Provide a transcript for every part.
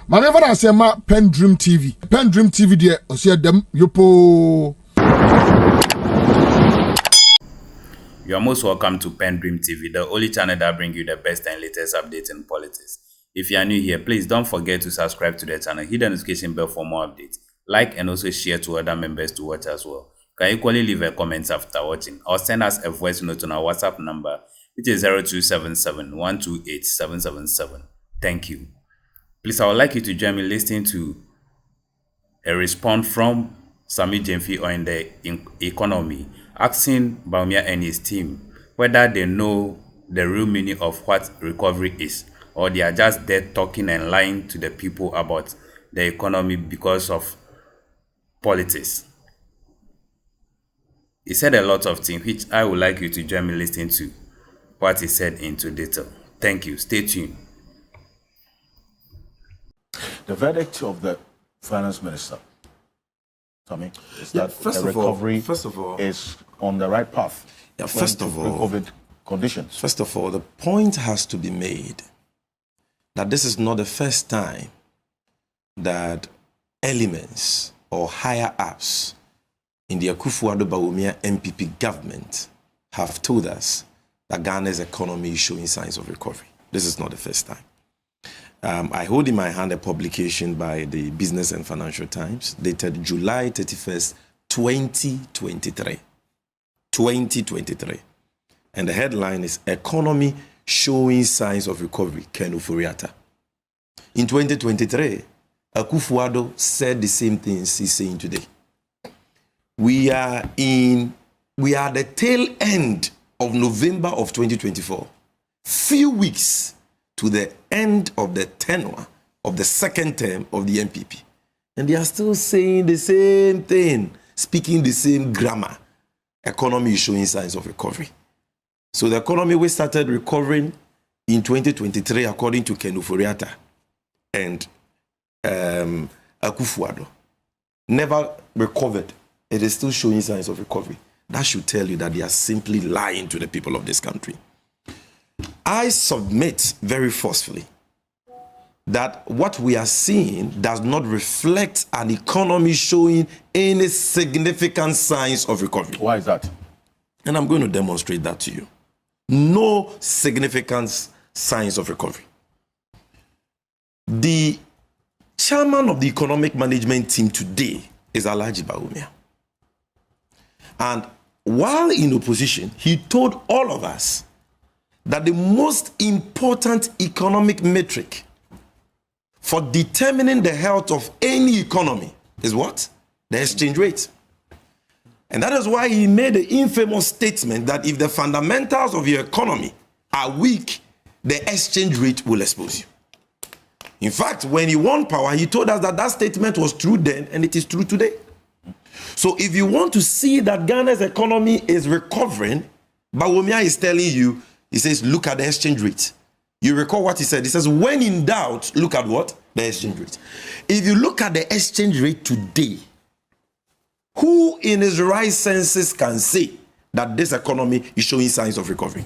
Maneva na sema PENDREAM TV. PENDREAM TV de osia dem yopo. You are most welcome to PENDREAM TV, the only channel that brings you the best and latest updates in politics. If you are new here, please don't forget to subscribe to the channel, hit the notification bell for more updates, like and also share to other members to watch as well. You can equally leave a comment after watching or send us a voice note on our WhatsApp number, which is 0277 128 777. Thank you. Please, I would like you to join me listening to a response from Gyamfi on the economy, asking Bawumia and his team whether they know the real meaning of what recovery is, or they are just there talking and lying to the people about the economy because of politics. He said a lot of things, which I would like you to join me listening to what he said into detail. Thank you. Stay tuned. The verdict of the finance minister, Tommy, is that the recovery is on the right path. Yeah, first of all, COVID conditions. First of all, the point has to be made that this is not the first time that elements or higher ups in the Akufo-Addo-Bawumia MPP government have told us that Ghana's economy is showing signs of recovery. This is not the first time. I hold in my hand a publication by the Business and Financial Times dated July 31st, 2023. 2023. And the headline is Economy Showing Signs of Recovery, Ken Ofori-Atta. In 2023, Akufo-Addo said the same things he's saying today. We are at the tail end of November of 2024. Few weeks to the end of the tenure of the second term of the MPP. And they are still saying the same thing, speaking the same grammar. Economy is showing signs of recovery. So the economy we started recovering in 2023, according to Ken Ofori-Atta and Akufo-Addo, never recovered. It is still showing signs of recovery. That should tell you that they are simply lying to the people of this country. I submit very forcefully that what we are seeing does not reflect an economy showing any significant signs of recovery. Why is that? And I'm going to demonstrate that to you. No significant signs of recovery. The chairman of the economic management team today is Alhaji Bawumia. And while in opposition, he told all of us that the most important economic metric for determining the health of any economy is what? The exchange rate. And that is why he made the infamous statement that if the fundamentals of your economy are weak, the exchange rate will expose you. In fact, when he won power, he told us that that statement was true then and it is true today. So if you want to see that Ghana's economy is recovering, Bawumia is telling you, he says, look at the exchange rate. You recall what he said? He says, when in doubt, look at what? The exchange rate. If you look at the exchange rate today, who in his right senses can say that this economy is showing signs of recovery?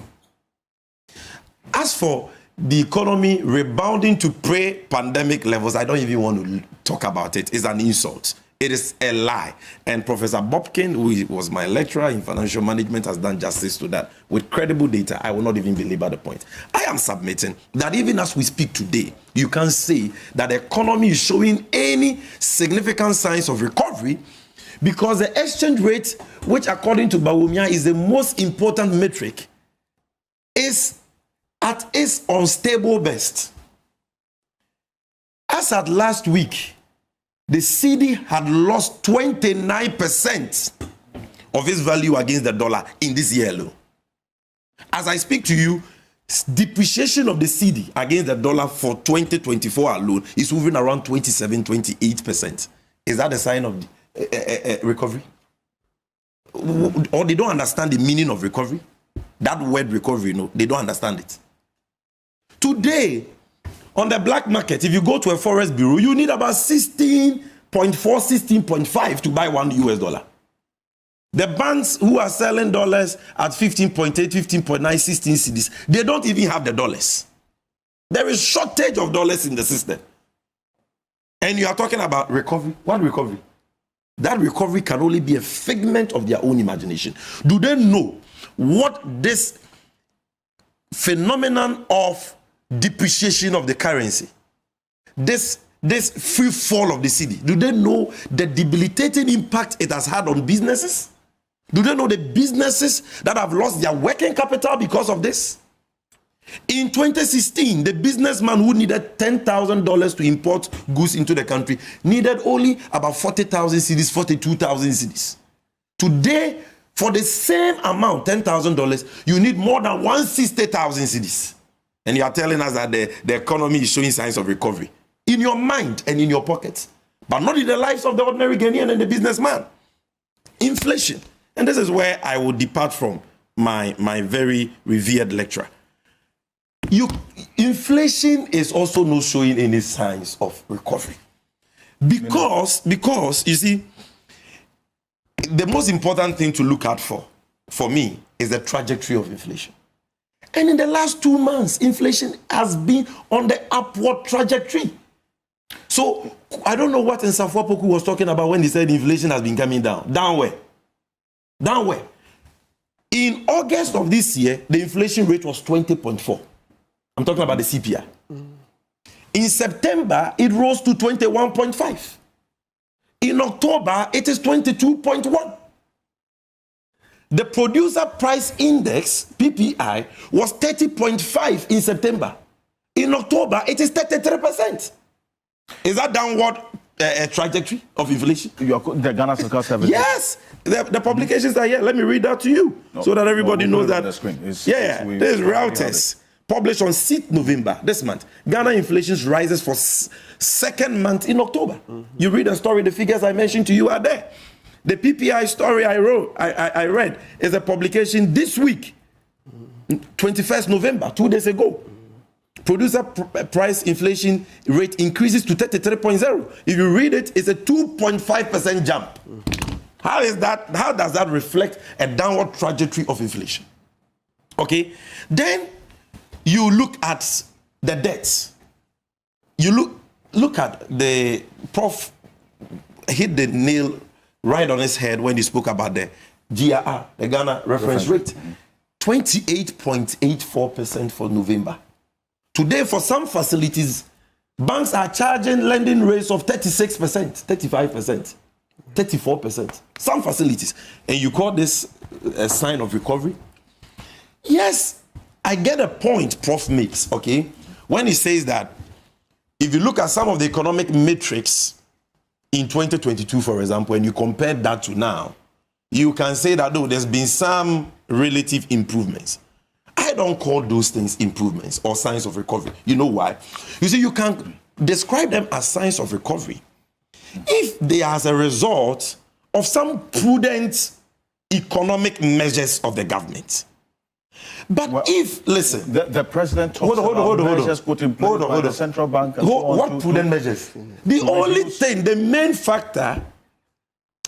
As for the economy rebounding to pre-pandemic levels, I don't even want to talk about it. It's an insult. It is a lie. And Professor Bobkin, who was my lecturer in financial management, has done justice to that. With credible data, I will not even belabor the point. I am submitting that even as we speak today, you can say that the economy is showing any significant signs of recovery because the exchange rate, which according to Bawumia is the most important metric, is at its unstable best. As at last week, the cedi had lost 29% of its value against the dollar in this year alone. As I speak to you, depreciation of the cedi against the dollar for 2024 alone is moving around 27-28%. Is that a sign of recovery? Or they don't understand the meaning of recovery? That word recovery, no, they don't understand it. Today, on the black market, if you go to a forex bureau, you need about 16.4, 16.5 to buy $1. The banks who are selling dollars at 15.8, 15.9, 16 cedis, they don't even have the dollars. There is shortage of dollars in the system. And you are talking about recovery. What recovery? That recovery can only be a figment of their own imagination. Do they know what this phenomenon of depreciation of the currency, this free fall of the cedi, do they know the debilitating impact it has had on businesses? Do they know the businesses that have lost their working capital because of this? In 2016, the businessman who needed $10,000 to import goods into the country needed only about 40,000 cedis, 42,000 cedis. Today, for the same amount, $10,000, you need more than 160,000 cedis. And you are telling us that the economy is showing signs of recovery. In your mind and in your pockets, but not in the lives of the ordinary Ghanaian and the businessman. Inflation. And this is where I will depart from my very revered lecturer. Inflation is also not showing any signs of recovery. Because you see, the most important thing to look out for me is the trajectory of inflation. And in the last 2 months, inflation has been on the upward trajectory. So I don't know what Nsafoah Poku was talking about when he said inflation has been coming down. Down where? Down where? In August of this year, the inflation rate was 20.4. I'm talking about the CPI. In September, it rose to 21.5. In October, it is 22.1. The producer price index, PPI, was 30.5 in September. In October, it is 33%. Is that downward trajectory of inflation? The Ghana Sectorial Service. Yes, the publications are here. Let me read that to you so that everybody knows that. The screen. This is Reuters, published on 6th November this month. Ghana inflation rises for second month in October. You read the story, the figures I mentioned to you are there. The PPI story I read is a publication this week, 21st November, 2 days ago. Producer price inflation rate increases to 33.0. If you read it, it's a 2.5% jump. How is that? How does that reflect a downward trajectory of inflation? Okay. Then you look at the debts. You look at the prof hit the nail right on his head when he spoke about the GRR, the Ghana reference rate. 28.84% for November. Today, for some facilities, banks are charging lending rates of 36%, 35%, 34%. Some facilities. And you call this a sign of recovery? Yes, I get a point Prof makes, okay? When he says that if you look at some of the economic metrics in 2022, for example, and you compare that to now, you can say that, though, there's been some relative improvements. I don't call those things improvements or signs of recovery. You know why? You see, you can describe them as signs of recovery if they are as a result of some prudent economic measures of the government. But if, listen... The president talks about measures put in place by the central bank. What prudent measures? The only thing, the main factor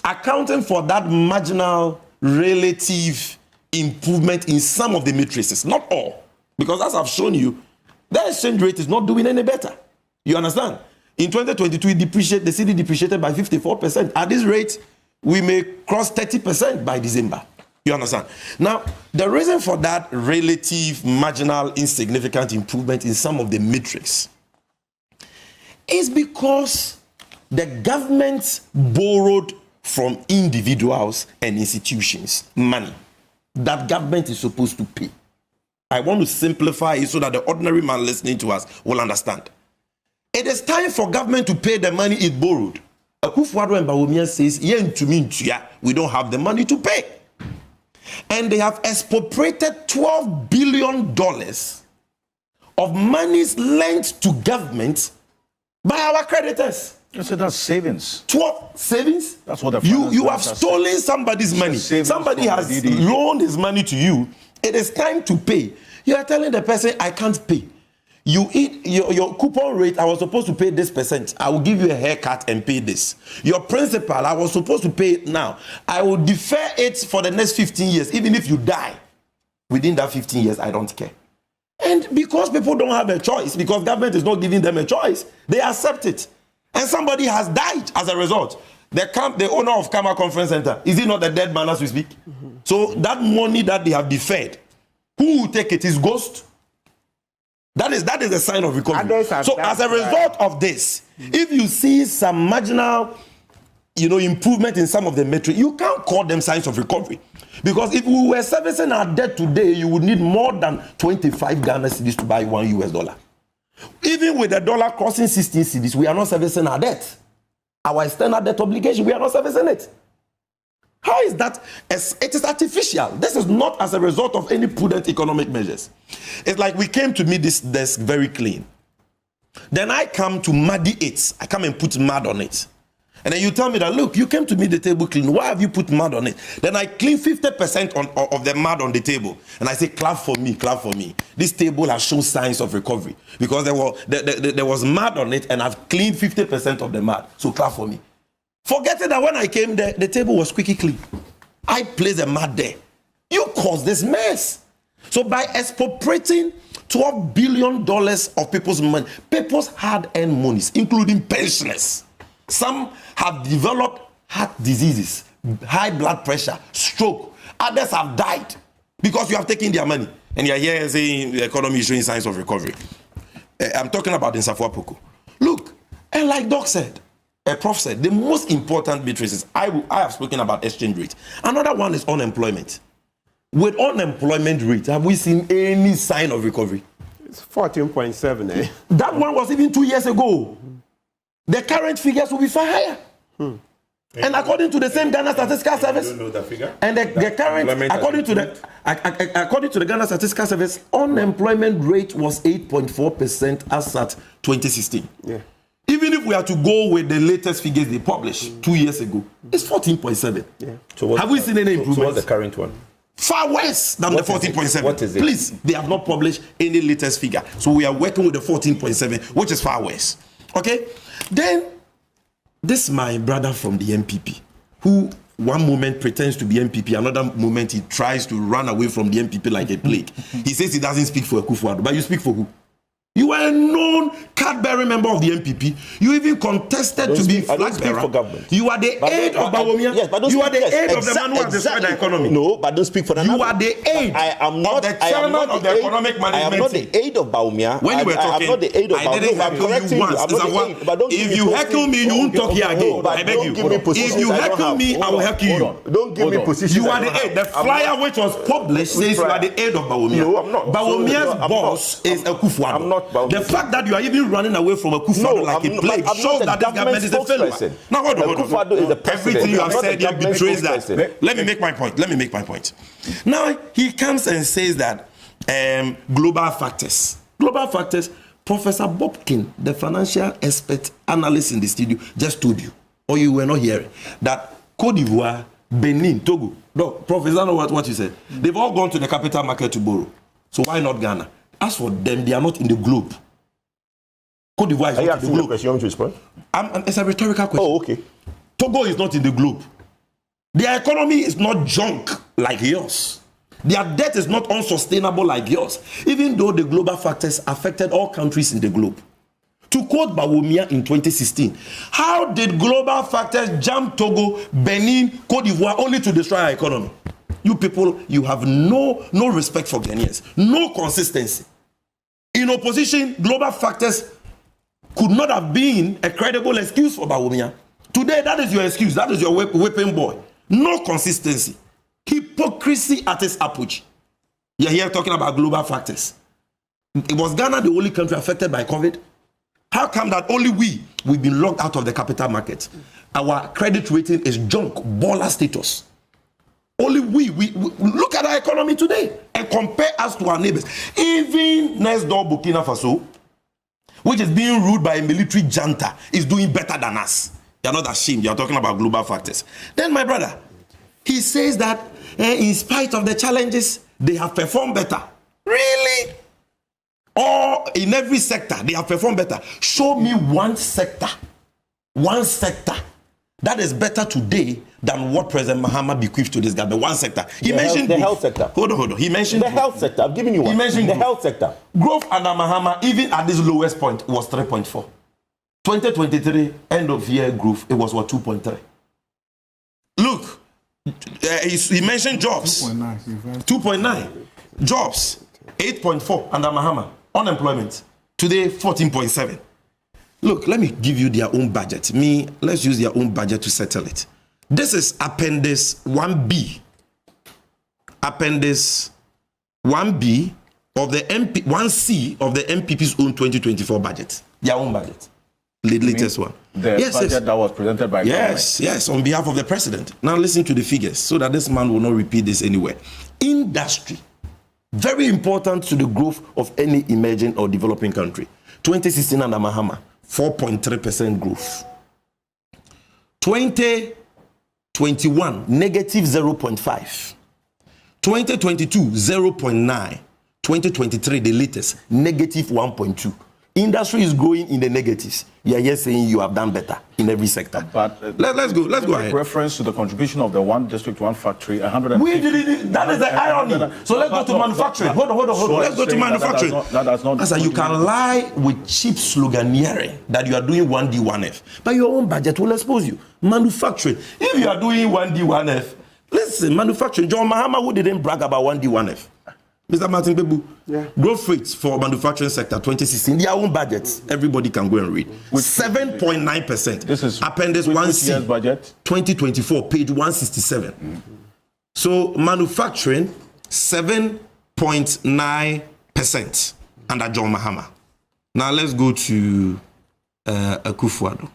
accounting for that marginal relative improvement in some of the matrices, not all, because as I've shown you, the exchange rate is not doing any better. You understand? In 2022, the cedi depreciated by 54%. At this rate, we may cross 30% by December. You understand? Now, the reason for that relative, marginal, insignificant improvement in some of the metrics is because the government borrowed from individuals and institutions money that government is supposed to pay. I want to simplify it so that the ordinary man listening to us will understand. It is time for government to pay the money it borrowed. Akufo-Addo and Bawumia says, we don't have the money to pay. And they have expropriated $12 billion of monies lent to government by our creditors. So that's savings. 12 savings? That's what the you have stolen somebody's money. Somebody has loaned his money to you. It is time to pay. You are telling the person, I can't pay. You eat your coupon rate, I was supposed to pay this percent. I will give you a haircut and pay this. Your principal, I was supposed to pay it now. I will defer it for the next 15 years. Even if you die within that 15 years, I don't care. And because people don't have a choice, because government is not giving them a choice, they accept it. And somebody has died as a result. The owner of Kama Conference Center, is he not a dead man as we speak? So that money that they have deferred, who will take it? His ghost? That is a sign of recovery. So as a result of this, if you see some marginal, improvement in some of the metrics, you can't call them signs of recovery. Because if we were servicing our debt today, you would need more than 25 Ghana cedis to buy $1. Even with the dollar crossing 16 cedis, we are not servicing our debt. Our external debt obligation, we are not servicing it. How is that? It is artificial. This is not as a result of any prudent economic measures. It's like we came to meet this desk very clean. Then I come to muddy it. I come and put mud on it. And then you tell me that, look, you came to meet the table clean. Why have you put mud on it? Then I clean 50% of the mud on the table. And I say, clap for me, clap for me. This table has shown signs of recovery. Because there was mud on it, and I've cleaned 50% of the mud. So clap for me. Forgetting that when I came there, the table was squeaky clean. I placed the mud there. You caused this mess. So by expropriating $12 billion of people's money, people's hard-earned monies, including pensioners, some have developed heart diseases, high blood pressure, stroke. Others have died because you have taken their money. And you're here saying the economy is showing signs of recovery. I'm talking about Nsafoah Poku. Look, and like Doc said, Prof said, the most important matrices, I have spoken about exchange rate. Another one is unemployment. With unemployment rate, have we seen any sign of recovery? It's 14.7, eh? That one was even 2 years ago. The current figures will be far higher. And according to the same Ghana Statistical Service, You don't know the figure? and the current, according to the Ghana Statistical Service, unemployment rate was 8.4% as at 2016. Yeah. Even if we are to go with the latest figures they published 2 years ago, it's 14.7. Yeah. So have we seen any improvements? So what's the current one? Far worse than What the is it? 14.7. What is it? Please, they have not published any latest figure. So we are working with the 14.7, which is far worse. Okay? Then, this my brother from the MPP, who one moment pretends to be MPP, another moment he tries to run away from the MPP like a plague. He says he doesn't speak for Akufo-Addo, but you speak for who? You are a known card-bearing member of the MPP. You even contested to be flag bearer. You are the aide of Bawumia. Yes, but you are the aide of the man who has destroyed the economy. No, but don't speak for the You are the aide of the chairman of the economic management. I am not the aide of Bawumia. When you were talking, I am not the aide of Bawumia. I didn't heckle you once. If you heckle me, you won't talk here again. I beg you. If you heckle me, I will heckle you. Don't give me position. You are the aide. The flyer which was published says you are the aide of Bawumia. No, I'm not. Bawumia's boss is Akufo-Addo. I'm not Bawumia. The fact that you are even running away from Akufo-Addo like a plague shows that this government is a failure. Now hold on. Akufo-Addo is the president. Everything you have I'm not said the here betrays that. government Let me make my point. Now he comes and says that global factors. Professor Bobkin, the financial expert analyst in the studio, just told you, or you were not hearing, that Cote d'Ivoire, Benin, Togo. No, Professor, know what you said. They've all gone to the capital market to borrow. So why not Ghana? As for them, they are not in the globe. Cote d'Ivoire is not in the globe. Question, you want to respond? It's a rhetorical question. Oh, okay. Togo is not in the globe. Their economy is not junk like yours. Their debt is not unsustainable like yours, even though the global factors affected all countries in the globe. To quote Bawumia in 2016, how did global factors jam Togo, Benin, Cote d'Ivoire only to destroy our economy? You people, you have no respect for Ghanaians, no consistency. In opposition, global factors could not have been a credible excuse for Bawumia. Today, that is your excuse. That is your whipping boy. No consistency. Hypocrisy at its apogee. You're here talking about global factors. Was Ghana the only country affected by COVID? How come that only we've been locked out of the capital market? Our credit rating is junk, baller status. Only we look at our economy today and compare us to our neighbors. Even next door Burkina Faso, which is being ruled by a military junta, is doing better than us. You're not ashamed. You're talking about global factors. Then my brother, he says that in spite of the challenges, they have performed better. Really? Or in every sector, they have performed better. Show me one sector that is better today than what President Mahama bequeathed to this government. One sector. He mentioned the health sector. Hold on. He mentioned the health sector. I've given you one. He mentioned the health sector. Growth under Mahama, even at this lowest point, was 3.4. 2023 end of year growth, it was what, 2.3. Look, he mentioned jobs. 2.9. Jobs, 8.4 under Mahama. Unemployment, today 14.7. Look, let me give you their own budget. Let's use their own budget to settle it. This is Appendix 1B. Appendix 1B of the 1C of the MPP's own 2024 budget. Their own budget. The latest one. The budget that was presented by Yes, on behalf of the president. Now listen to the figures so that this man will not repeat this anywhere. Industry. Very important to the growth of any emerging or developing country. 2016 under Mahama, 4.3% growth. 2021, negative 0.5. 2022, 0.9. 2023, the latest, negative 1.2. Industry is growing in the negatives. You are just saying you have done better in every sector. But let's go ahead. Reference to the contribution of the one district, one factory, 150. That is the irony. So let's go to manufacturing. Hold on. Let's go to manufacturing. That does not. You can lie with cheap sloganeering that you are doing 1D, 1F, but your own budget will expose you. Manufacturing. If you are doing 1D, 1F, listen, manufacturing. John Mahama, who didn't brag about 1D, 1F? Mr. Martin Bebu, growth rates for manufacturing sector 2016, their own budgets, everybody can go and read. 7.9%. This is Appendix 1C, budget 2024, page 167. So manufacturing, 7.9% under John Mahama. Now let's go to Akufo-Addo.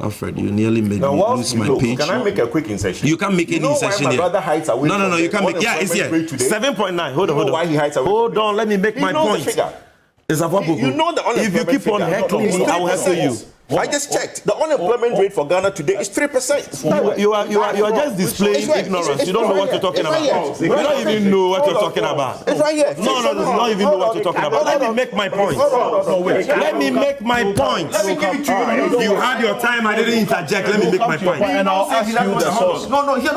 Alfred, you nearly made me lose my page. Can I make a quick insertion? You can't make any insertion here. Brother hides away. No, you can't make. Yeah, it's here. 7.9. Hold on. Why he hides away? Hold on, let me make my point. Nsafoah Poku. You know the unemployment if you keep on heckling me, I will heckle you. I just checked. The unemployment rate for Ghana today is 3%. You are just displaying ignorance. You don't know what you're talking about. You don't even know what you're talking about. It's right here. No, you don't even know what you're talking about. Let me make my point. Let me make my point. Let me give it to you. You had your time. I didn't interject. Let me make my point. And I'll ask you the source. No. You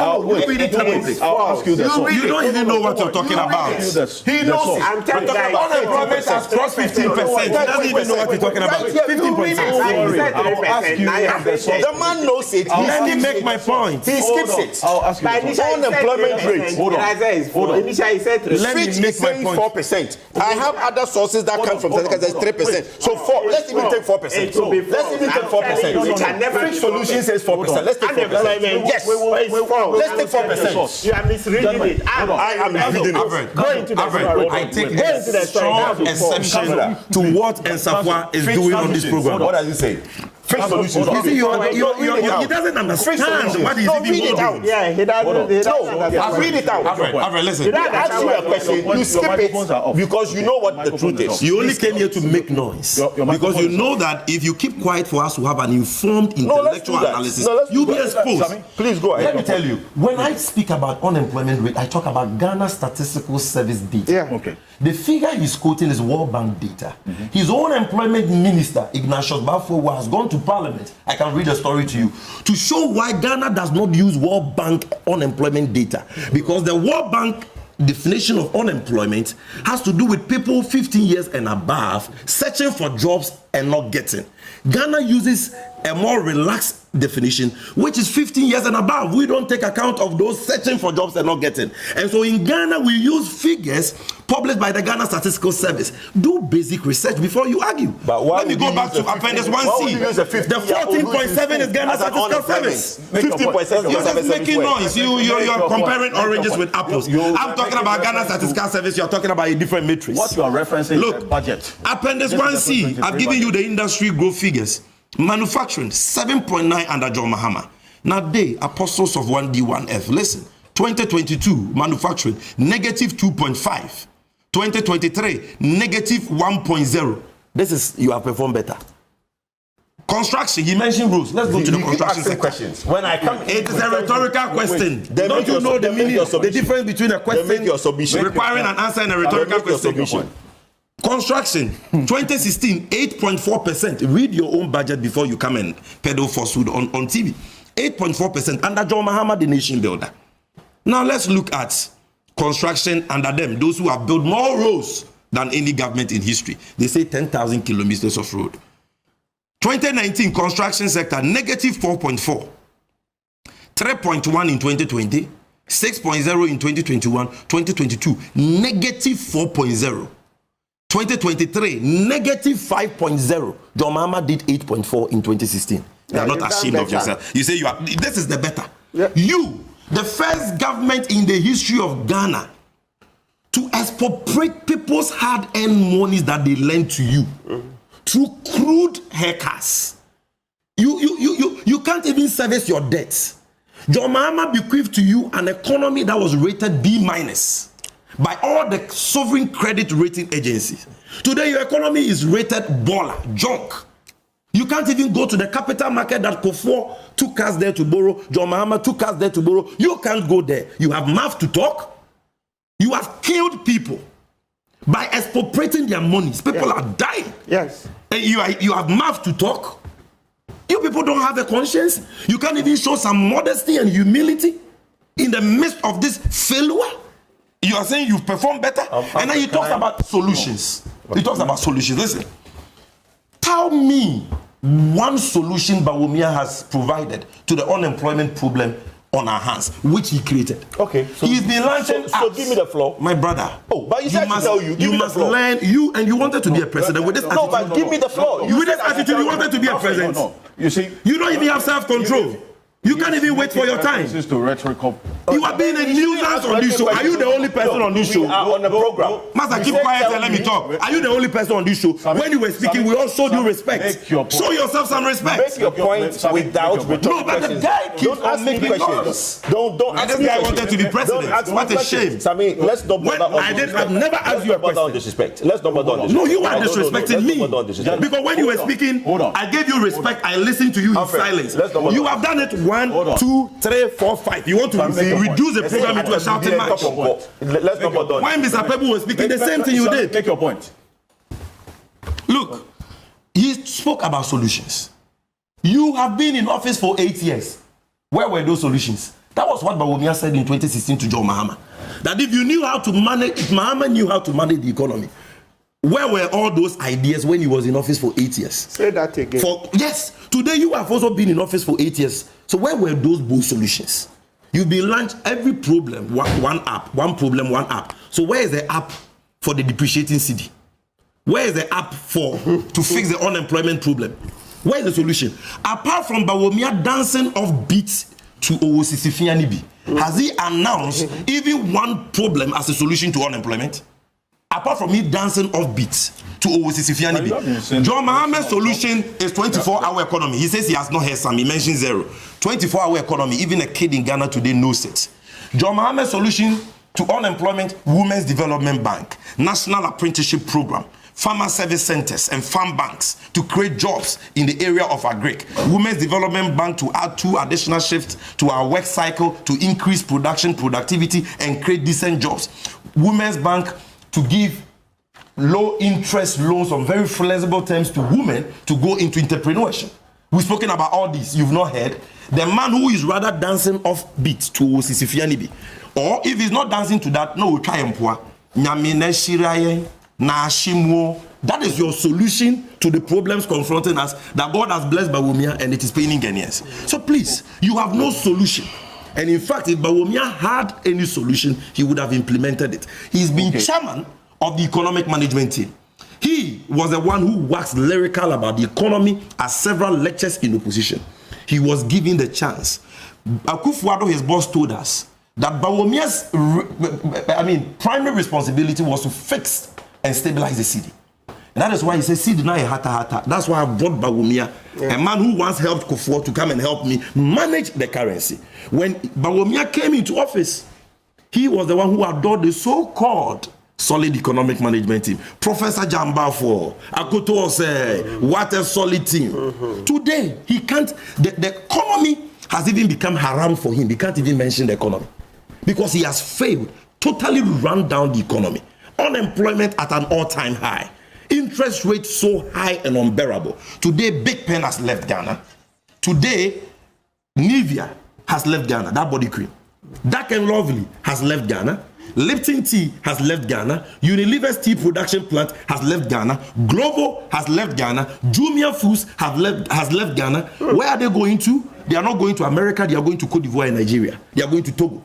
read it. I'll ask you the source. You don't even know what you're talking about. He knows. I'm telling you, unemployment has crossed 15%. He doesn't even know what you're talking about. 15%. I'll ask you the man knows it. Let me make my point. He skips it. I'll ask you the unemployment rate. Hold on. Initially, he said let me make my point. 4%. I have other sources that come from Senegal that's 3%. So 4. Let's even take 4%. Let's even take 4%. French Solution says 4%. Let's take 4%. Yes. Let's take 4%. You are misreading it. I am misreading it. Go into the I take a strong exception to what Nsafoah is doing on this program. What does he say? French Solution. You see, he doesn't understand what he's even read it out. Yeah, he doesn't. Read it out. Alfred, listen. He asks you a question, you skip it because you know what the truth is. You only came here to make noise because you know that if you keep quiet for us to have an informed intellectual analysis, you'll be exposed. Please go ahead. Let me tell you, when I speak about unemployment rate, I talk about Ghana Statistical Service data. Yeah. Okay. The figure he's quoting is World Bank data. His own employment minister, Ignatius Bafowo, has gone to Parliament. I can read a story to you to show why Ghana does not use World Bank unemployment data. Because the World Bank definition of unemployment has to do with people 15 years and above searching for jobs and not getting. Ghana uses a more relaxed definition, which is 15 years and above. We don't take account of those searching for jobs and not getting. And so in Ghana, we use figures published by the Ghana Statistical Service. Do basic research before you argue. But why Let me go back to Appendix 1C. The 14.7 is Ghana Statistical Service. 15.7. You're just making noise. You're comparing oranges with apples. I'm talking about Ghana Statistical Service. You're talking about a different matrix. What you are referencing is the budget. Appendix 1C. I've given you the industry growth figures. Manufacturing 7.9 under John Mahama. Now they apostles of 1D 1F. Listen, 2022 manufacturing negative 2.5. 2023 negative 1.0. This is you have performed better. Construction, he mentioned rules. Let's go to the construction sector. Questions. When I come, it is a rhetorical question. Don't you know the meaning, the difference between a question requiring an answer and a rhetorical question? Construction, 2016, 8.4%. Read your own budget before you come and peddle falsehood on TV. 8.4% under John Mahama, the nation builder. Now let's look at construction under them, those who have built more roads than any government in history. They say 10,000 kilometers of road. 2019 construction sector, negative 4.4. 3.1 in 2020, 6.0 in 2021, 2022, negative 4.0. 2023, negative 5.0. John Mahama did 8.4 in 2016. You are not ashamed of yourself. You say you are. This is the better. Yeah. You, the first government in the history of Ghana to expropriate people's hard-earned monies that they lend to you through crude haircuts. You can't even service your debts. John Mahama bequeathed to you an economy that was rated B- by all the sovereign credit rating agencies. Today, your economy is rated baller, junk. You can't even go to the capital market that Kofor took us there to borrow. John Mahama took us there to borrow. You can't go there. You have mouth to talk. You have killed people by expropriating their monies. People are dying. Yes. And you have mouth to talk. You people don't have a conscience. You can't even show some modesty and humility in the midst of this failure. You are saying you've performed better, and then he talks about solutions. He talks about solutions. Listen, tell me one solution Bawumia has provided to the unemployment problem on our hands, which he created. Okay, so he's been launching. So give me the floor, my brother. Oh, but you said to tell you. You must learn. You wanted to be a president with this attitude. No, but give me the floor. With this attitude, you wanted to be a president. No. You see, you don't even have self-control. You can't even wait for your time. You are being a nuisance on this show. Are you the only person on this show? On the program. Master, keep quiet and let me talk. Are you the only person on this show? When you were speaking, we all showed you respect. Show yourself some respect. Make your point without rhetorical No, but the guy keeps on making questions. Don't ask me. I wanted to be president. What a shame. Sammy, let's not bother on I've never asked you a question. Disrespect. Let's not bother on disrespect. No, you are disrespecting me. Because when you were speaking, I gave you respect. I listened to you in silence. You have done it 1, 2, 3, 4, 5. You want to reduce the program into a shouting match. Let's not bother. When Mr. Pebu was speaking, the same thing you did. Take your point. Look, he spoke about solutions. You have been in office for 8 years. Where were those solutions? That was what Bawumia said in 2016 to John Mahama. That if you knew how to manage, if Mahama knew how to manage the economy, where were all those ideas when he was in office for 8 years? Say that again. Yes, today you have also been in office for 8 years. So where were those bold solutions? You've been launched every problem, one app, one problem, one app. So where is the app for the depreciating city? Where is the app to fix the unemployment problem? Where is the solution? Apart from Bawumia dancing off beats to Owosisifianibi, has he announced even one problem as a solution to unemployment? Apart from me dancing off beats to Owosisifianibi. John Mahama's solution is 24-hour economy. He says he has not heard some. He mentioned 0. 24-hour economy. Even a kid in Ghana today knows it. John Mahama's solution to unemployment, Women's Development Bank, National Apprenticeship Program, Farmer Service Centers and farm banks to create jobs in the area of agric. Women's Development Bank to add 2 additional shifts to our work cycle to increase productivity and create decent jobs. Women's Bank to give low interest loans on very flexible terms to women to go into entrepreneurship. We've spoken about all this. You've not heard. The man who is rather dancing off beat to Sisifianibi. Or if he's not dancing to that, no, try and poor. That is your solution to the problems confronting us that God has blessed Bawumia and it is paining Ghanaians. So please, you have no solution. And in fact, if Bawumia had any solution, he would have implemented it. He's been chairman of the economic management team. He was the one who waxed lyrical about the economy at several lectures in opposition. He was given the chance. Akufo-Addo, his boss, told us that Bawumia's primary responsibility was to fix and stabilize the city. And that is why he says, "City na hata." That's why I brought Bawumia, a man who once helped Kufuor to come and help me manage the currency. When Bawumia came into office, he was the one who adored the so-called solid economic management team. Professor Nsafoah Poku said, what a solid team. Today, he can't, the economy has even become haram for him. He can't even mention the economy because he has failed, totally run down the economy. Unemployment at an all-time high. Interest rates so high and unbearable. Today, Big Pen has left Ghana. Today, Nivea has left Ghana, that body cream. Dark and Lovely has left Ghana. Lipton Tea has left Ghana. Unilever's tea production plant has left Ghana. Glovo has left Ghana. Jumia Foods has left Ghana. Where are they going to? They are not going to America. They are going to Cote d'Ivoire and Nigeria. They are going to Togo.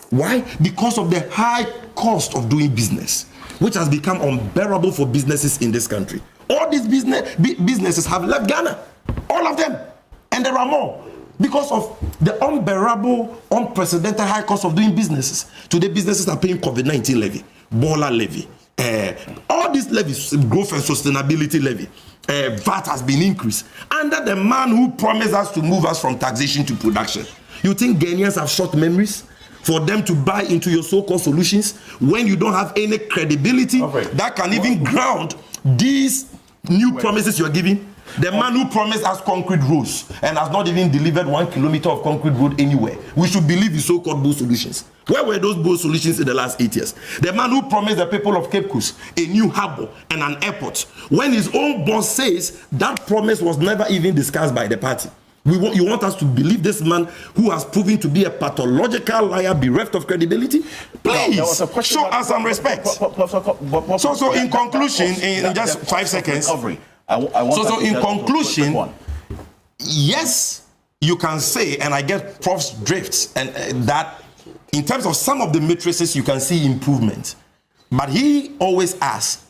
Why? Because of the high cost of doing business, which has become unbearable for businesses in this country. All these businesses have left Ghana. All of them. And there are more. Because of the unbearable, unprecedented high cost of doing businesses. Today, businesses are paying COVID-19 levy, Bola levy, all these levies, growth and sustainability levy. VAT has been increased under the man who promised us to move us from taxation to production. You think Ghanaians have short memories for them to buy into your so-called solutions when you don't have any credibility that can even ground these new promises you're giving? The man who promised us concrete roads and has not even delivered 1 kilometer of concrete road anywhere. We should believe his so-called bold solutions. Where were those bold solutions in the last 8 years? The man who promised the people of Cape Coast a new harbour and an airport, when his own boss says that promise was never even discussed by the party. You want us to believe this man who has proven to be a pathological liar bereft of credibility? Please, show us some respect. So in conclusion, in just 5 seconds, so in conclusion, yes, you can say, and I get Prof's drifts, and that in terms of some of the matrices, you can see improvement. But he always asks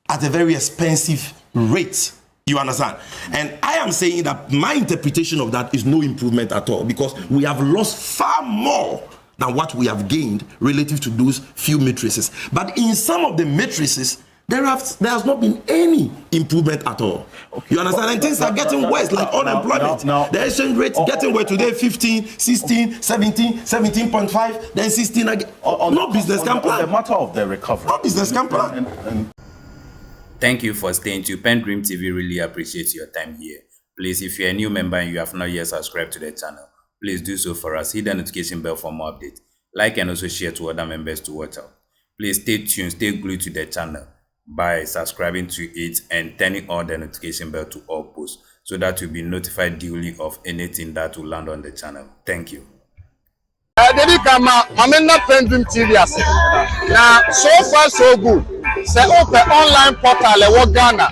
at a very expensive rate. You understand? And I am saying that my interpretation of that is no improvement at all, because we have lost far more than what we have gained relative to those few matrices. But in some of the matrices, there has not been any improvement at all. Okay. You understand? And things are getting worse, like unemployment. The exchange rate getting where today 15, 16, 17, 17.5, then 16 again. No business can plan. The matter of the recovery. No business can plan. Thank you for staying tuned. PENDREAM TV really appreciates your time here. Please, if you're a new member and you have not yet subscribed to the channel, please do so for us. Hit the notification bell for more updates. Like and also share to other members to watch out. Please stay tuned, stay glued to the channel by subscribing to it and turning on the notification bell to all posts so that you'll be notified duly of anything that will land on the channel. Thank you. PENDREAM TV now, so far so good. Say open online portal e Ghana.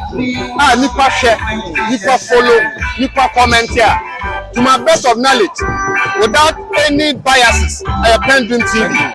Nipa share, nipa follow, nipa comment here. To my best of knowledge, without any biases, PENDREAM TV.